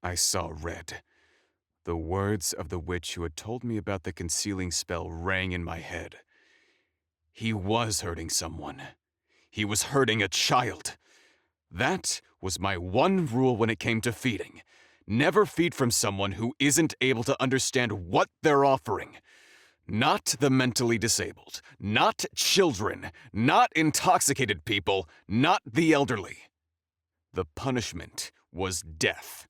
I saw red. The words of the witch who had told me about the concealing spell rang in my head. He was hurting someone. He was hurting a child. That was my one rule when it came to feeding. Never feed from someone who isn't able to understand what they're offering. Not the mentally disabled, not children, not intoxicated people, not the elderly. The punishment was death.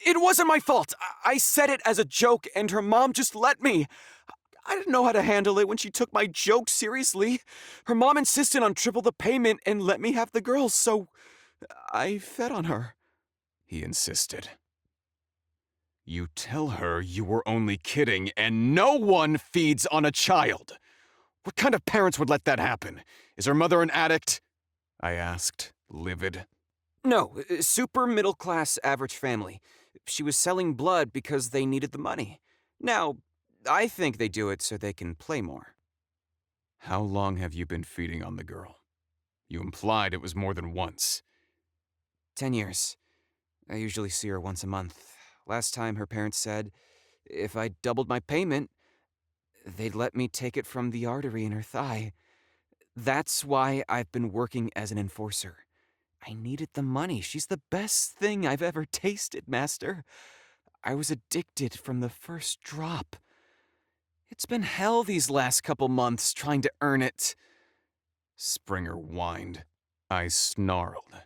It wasn't my fault. I said it as a joke, and her mom just let me. I didn't know how to handle it when she took my joke seriously. Her mom insisted on triple the payment and let me have the girls, so I fed on her. He insisted. You tell her you were only kidding, and no one feeds on a child. What kind of parents would let that happen? Is her mother an addict? I asked, livid. No, super middle class average family. She was selling blood because they needed the money. Now, I think they do it so they can play more. How long have you been feeding on the girl? You implied it was more than once. 10 years. I usually see her once a month. Last time her parents said if I doubled my payment, they'd let me take it from the artery in her thigh. That's why I've been working as an enforcer. I needed the money. She's the best thing I've ever tasted, Master. I was addicted from the first drop. It's been hell these last couple months trying to earn it. Springer whined. I snarled.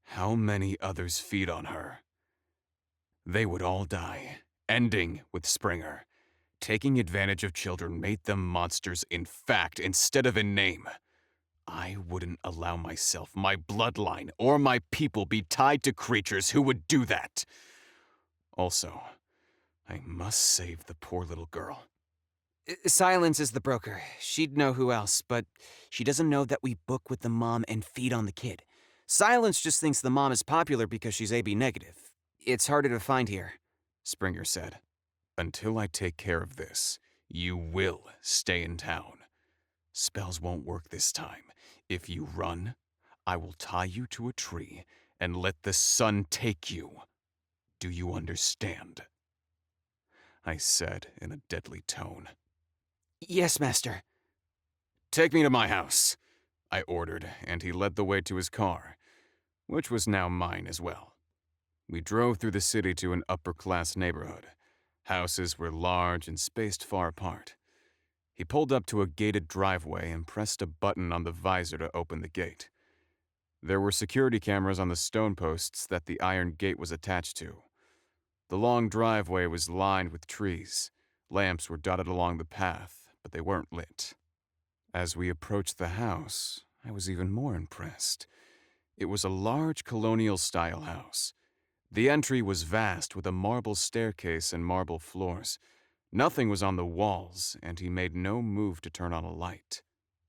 How many others feed on her? They would all die, ending with Springer. Taking advantage of children made them monsters in fact instead of in name. I wouldn't allow myself, my bloodline, or my people be tied to creatures who would do that. Also, I must save the poor little girl. Silence is the broker. She'd know who else, but she doesn't know that we book with the mom and feed on the kid. Silence just thinks the mom is popular because she's AB negative. It's harder to find here, Springer said. Until I take care of this, you will stay in town. Spells won't work this time. If you run, I will tie you to a tree and let the sun take you. Do you understand? I said in a deadly tone. Yes, Master. Take me to my house, I ordered, and he led the way to his car, which was now mine as well. We drove through the city to an upper-class neighborhood. Houses were large and spaced far apart. He pulled up to a gated driveway and pressed a button on the visor to open the gate. There were security cameras on the stone posts that the iron gate was attached to. The long driveway was lined with trees. Lamps were dotted along the path, but they weren't lit. As we approached the house, I was even more impressed. It was a large colonial-style house. The entry was vast with a marble staircase and marble floors. Nothing was on the walls, and he made no move to turn on a light.